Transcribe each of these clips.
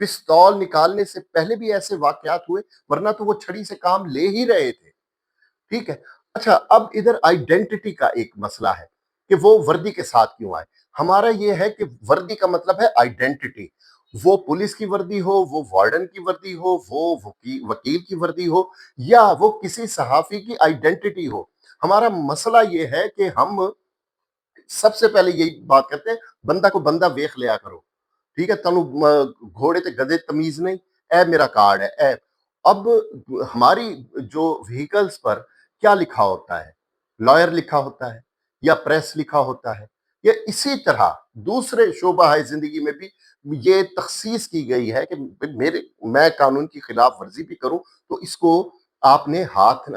پستول نکالنے سے پہلے بھی ایسے واقعات ہوئے، ورنہ تو وہ چھڑی سے کام لے ہی رہے تھے، ٹھیک ہے؟ اچھا، اب ادھر آئیڈینٹٹی کا ایک مسئلہ ہے کہ وہ وردی کے ساتھ کیوں آئے؟ ہمارا یہ ہے کہ وردی کا مطلب ہے آئیڈینٹٹی، وہ پولیس کی وردی ہو، وہ وارڈن کی وردی ہو، وہ وکیل کی وردی ہو، یا وہ کسی صحافی کی آئیڈینٹٹی ہو۔ ہمارا مسئلہ یہ ہے کہ ہم سب سے پہلے یہی بات کرتے ہیں، بندہ کو بندہ ویخ لیا کرو، ٹھیک ہے؟ تنو گھوڑے تے گدے تمیز نہیں، اے میرا کارڈ ہے اے۔ اب ہماری جو وہیکلز پر کیا لکھا ہوتا ہے؟ لائر لکھا ہوتا ہے یا پریس لکھا ہوتا ہے، یا اسی طرح دوسرے شعبہ ہے زندگی میں بھی یہ تخصیص کی گئی ہے کہ میں قانون کی خلاف ورزی بھی کروں تو اس کو آپ نے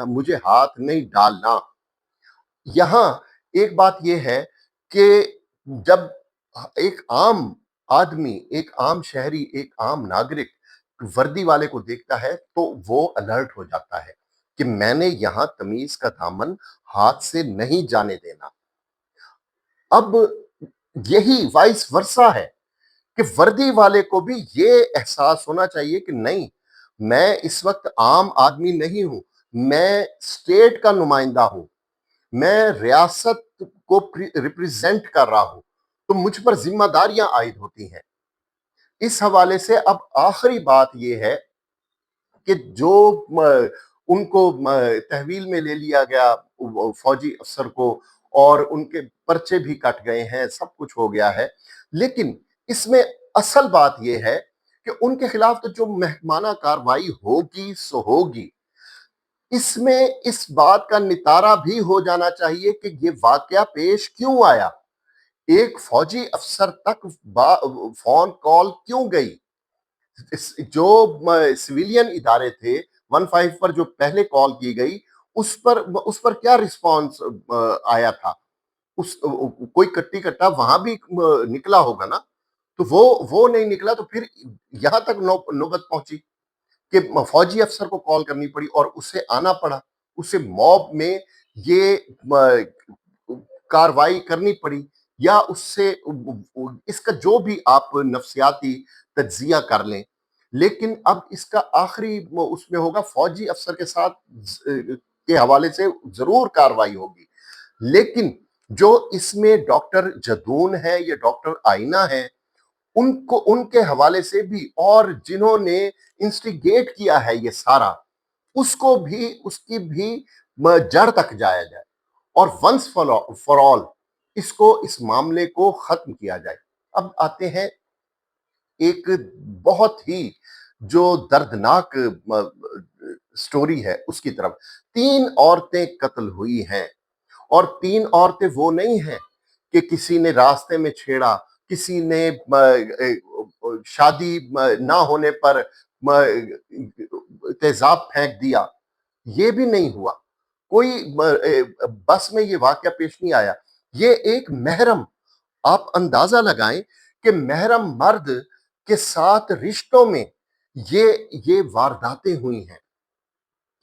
مجھے ہاتھ نہیں ڈالنا۔ یہاں ایک بات یہ ہے کہ جب ایک عام آدمی، ایک عام شہری، ایک عام ناگرک وردی والے کو دیکھتا ہے تو وہ الرٹ ہو جاتا ہے کہ میں نے یہاں تمیز کا دامن ہاتھ سے نہیں جانے دینا۔ اب یہی وائس ورثہ ہے کہ وردی والے کو بھی یہ احساس ہونا چاہیے کہ نہیں، میں اس وقت عام آدمی نہیں ہوں، میں اسٹیٹ کا نمائندہ ہوں، میں ریاست کو ریپریزینٹ کر رہا ہوں، تو مجھ پر ذمہ داریاں عائد ہوتی ہیں۔ اس حوالے سے اب آخری بات یہ ہے کہ جو ان کو تحویل میں لے لیا گیا فوجی افسر کو، اور ان کے پرچے بھی کٹ گئے ہیں، سب کچھ ہو گیا ہے، لیکن اس میں اصل بات یہ ہے کہ ان کے خلاف تو جو محکمانہ کارروائی ہوگی سو ہوگی، اس میں اس بات کا نتارہ بھی ہو جانا چاہیے کہ یہ واقعہ پیش کیوں آیا، ایک فوجی افسر تک فون کال کیوں گئی، جو سویلین ادارے تھے 15 پر جو پہلے کال کی گئی اس پر کیا رسپانس آیا تھا؟ کوئی کٹی کٹا وہاں بھی نکلا ہوگا نا، تو وہ نہیں نکلا، تو پھر یہاں تک نوبت پہنچی کہ فوجی افسر کو کال کرنی پڑی اور اسے آنا پڑا، اسے موب میں یہ کاروائی کرنی پڑی، یا اس سے اس کا جو بھی آپ نفسیاتی تجزیہ کر لیں، لیکن اب اس کا آخری اس میں ہوگا فوجی افسر کے ساتھ کے حوالے سے ضرور کاروائی ہوگی، لیکن جو اس میں ڈاکٹر جدون ہے یا ڈاکٹر آئینہ ہے، ان کے حوالے سے بھی، اور جنہوں نے انسٹیگیٹ کیا ہے یہ سارا، اس کو بھی، اس کی بھی جڑ تک جایا جائے، اور ونس فار آل اس معاملے کو ختم کیا جائے۔ اب آتے ہیں ایک بہت ہی جو دردناک سٹوری ہے اس کی طرف۔ 3 عورتیں قتل ہوئی ہیں، اور 3 عورتیں وہ نہیں ہیں کہ کسی نے راستے میں چھیڑا، کسی نے شادی نہ ہونے پر تیزاب پھینک دیا، یہ بھی نہیں ہوا، کوئی بس میں یہ واقعہ پیش نہیں آیا۔ یہ ایک محرم، آپ اندازہ لگائیں کہ محرم مرد کے ساتھ رشتوں میں یہ وارداتیں ہوئی ہیں۔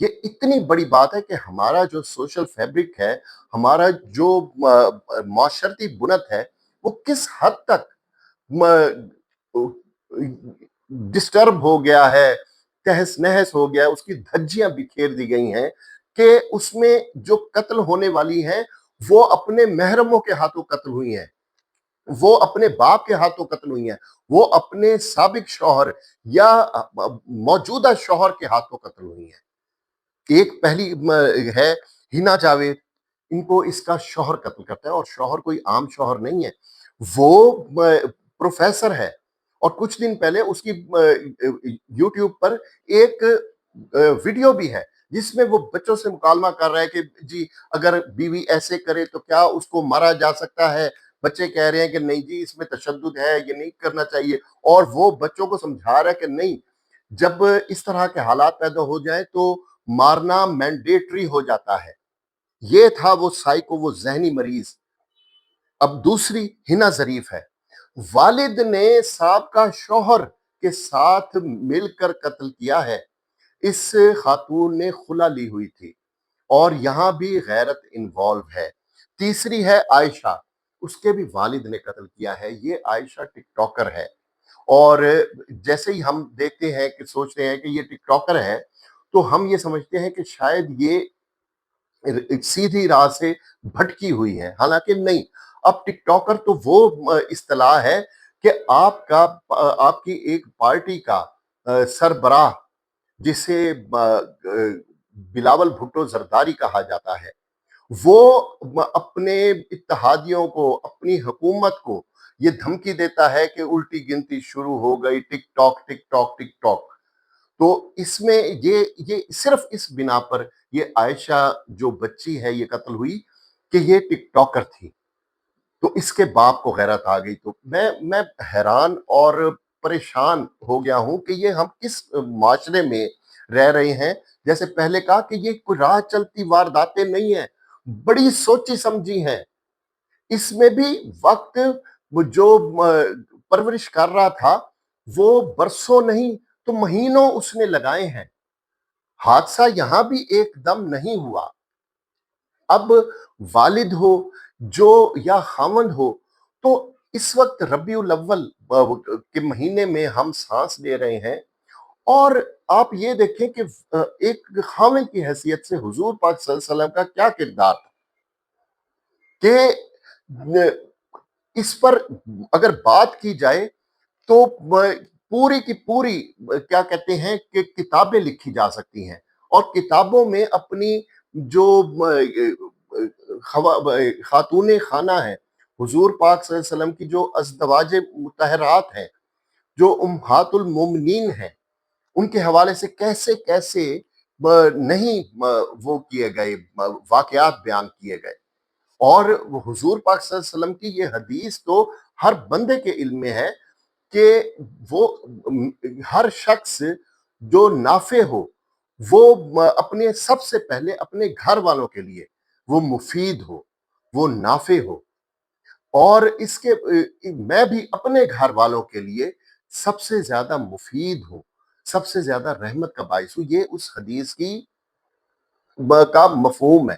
یہ اتنی بڑی بات ہے کہ ہمارا جو سوشل فیبرک ہے، ہمارا جو معاشرتی بنت ہے، وہ کس حد تک ڈسٹرب ہو گیا ہے، تہس نہس ہو گیا ہے، اس کی دھجیاں بکھیر دی گئی ہیں کہ اس میں جو قتل ہونے والی ہیں وہ اپنے محرموں کے ہاتھوں قتل ہوئی ہیں، وہ اپنے باپ کے ہاتھوں قتل ہوئی ہیں، وہ اپنے سابق شوہر یا موجودہ شوہر کے ہاتھوں قتل ہوئی ہیں۔ ایک پہلی ہے ہینا جاوید، ان کو اس کا شوہر قتل کرتا ہے، اور شوہر کوئی عام شوہر نہیں ہے، وہ پروفیسر ہے، اور کچھ دن پہلے اس کی یوٹیوب پر ایک ویڈیو بھی ہے جس میں وہ بچوں سے مکالمہ کر رہا ہے کہ جی اگر بیوی ایسے کرے تو کیا اس کو مارا جا سکتا ہے، بچے کہہ رہے ہیں کہ نہیں جی اس میں تشدد ہے، یہ نہیں کرنا چاہیے، اور وہ بچوں کو سمجھا رہا ہے کہ نہیں، جب اس طرح کے حالات پیدا ہو جائیں تو مارنا مینڈیٹری ہو جاتا ہے۔ یہ تھا وہ سائیکو، وہ ذہنی مریض۔ اب دوسری ہنا ظریف ہے، والد نے سابقہ شوہر کے ساتھ مل کر قتل کیا ہے، اس خاتون نے خلا لی ہوئی تھی، اور یہاں بھی غیرت انوالو ہے۔ تیسری ہے عائشہ، اس کے بھی والد نے قتل کیا ہے، یہ عائشہ ٹک ٹاکر ہے، اور جیسے ہی ہم دیکھتے ہیں کہ سوچتے ہیں کہ یہ ٹک ٹاکر ہے، تو ہم یہ سمجھتے ہیں کہ شاید یہ سیدھی راہ سے بھٹکی ہوئی ہے، حالانکہ نہیں۔ اب ٹک ٹاکر تو وہ اصطلاح ہے کہ آپ کی ایک پارٹی کا سربراہ، جسے بلاول بھٹو زرداری کہا جاتا ہے، وہ اپنے اتحادیوں کو، اپنی حکومت کو یہ دھمکی دیتا ہے کہ الٹی گنتی شروع ہو گئی، tick tock tick tock tick tock. تو اس میں یہ صرف اس بنا پر یہ عائشہ جو بچی ہے یہ قتل ہوئی کہ یہ ٹک ٹاکر تھی، تو اس کے باپ کو غیرت آ گئی۔ تو میں حیران اور پریشان ہو گیا ہوں کہ یہ ہم کس معاشرے میں رہ رہے ہیں۔ جیسے پہلے کہا کہ یہ کوئی راہ چلتی وارداتیں نہیں ہیں، بڑی سوچی سمجھی ہیں۔ اس میں بھی وقت جو پرورش کر رہا تھا وہ برسوں نہیں تو مہینوں اس نے لگائے ہیں۔ حادثہ یہاں بھی ایک دم نہیں ہوا۔ اب والد ہو جو یا خاوند ہو، تو اس وقت ربیع الاول کے مہینے میں ہم سانس لے رہے ہیں، اور آپ یہ دیکھیں کہ ایک خاوند کی حیثیت سے حضور پاک صلی اللہ علیہ وسلم کا کیا کردار تھا کہ اس پر اگر بات کی جائے تو پوری کی پوری کیا کہتے ہیں کہ کتابیں لکھی جا سکتی ہیں، اور کتابوں میں اپنی جو خاتون خانہ ہیں، حضور پاک صلی اللہ علیہ وسلم کی جو ازدواج مطہرات ہیں، جو امہات المومنین ہیں، ان کے حوالے سے کیسے کیسے نہیں وہ کیے گئے، واقعات بیان کیے گئے۔ اور حضور پاک صلی اللہ علیہ وسلم کی یہ حدیث تو ہر بندے کے علم میں ہے کہ وہ ہر شخص جو نافع ہو وہ اپنے سب سے پہلے اپنے گھر والوں کے لیے وہ مفید ہو، وہ نافع ہو، اور اس کے میں بھی اپنے گھر والوں کے لیے سب سے زیادہ مفید ہوں، سب سے زیادہ رحمت کا باعث ہوں۔ یہ اس حدیث کی کا مفہوم ہے۔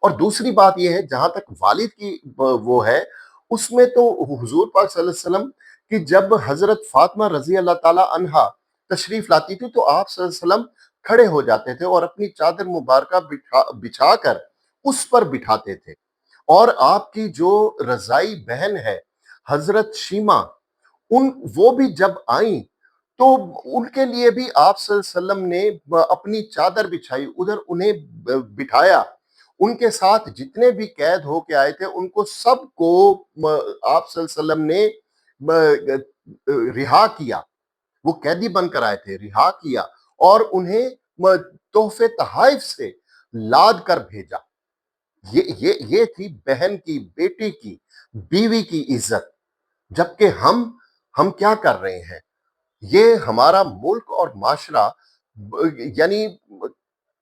اور دوسری بات یہ ہے جہاں تک والد کی وہ ہے، اس میں تو حضور پاک صلی اللہ علیہ وسلم کی جب حضرت فاطمہ رضی اللہ تعالی عنہا تشریف لاتی تھی تو آپ صلی اللہ علیہ وسلم کھڑے ہو جاتے تھے اور اپنی چادر مبارکہ بچھا کر اس پر بٹھاتے تھے، اور آپ کی جو رضائی بہن ہے حضرت شیمہ، وہ بھی جب آئیں تو ان کے لیے بھی آپ صلی اللہ علیہ وسلم نے اپنی چادر بچھائی، ادھر انہیں بٹھایا۔ ان کے ساتھ جتنے بھی قید ہو کے آئے تھے ان کو سب کو آپ صلی اللہ علیہ وسلم نے رہا کیا، وہ قیدی بن کر آئے تھے، رہا کیا اور انہیں تحفے تحائف سے لاد کر بھیجا۔ یہ تھی بہن کی، بیٹی کی، بیوی کی عزت۔ جبکہ ہم کیا کر رہے ہیں؟ یہ ہمارا ملک اور معاشرہ یعنی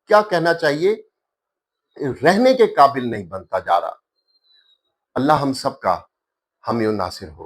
کیا کہنا چاہیے، رہنے کے قابل نہیں بنتا جا رہا۔ اللہ ہم سب کا حامی و ناصر ہو۔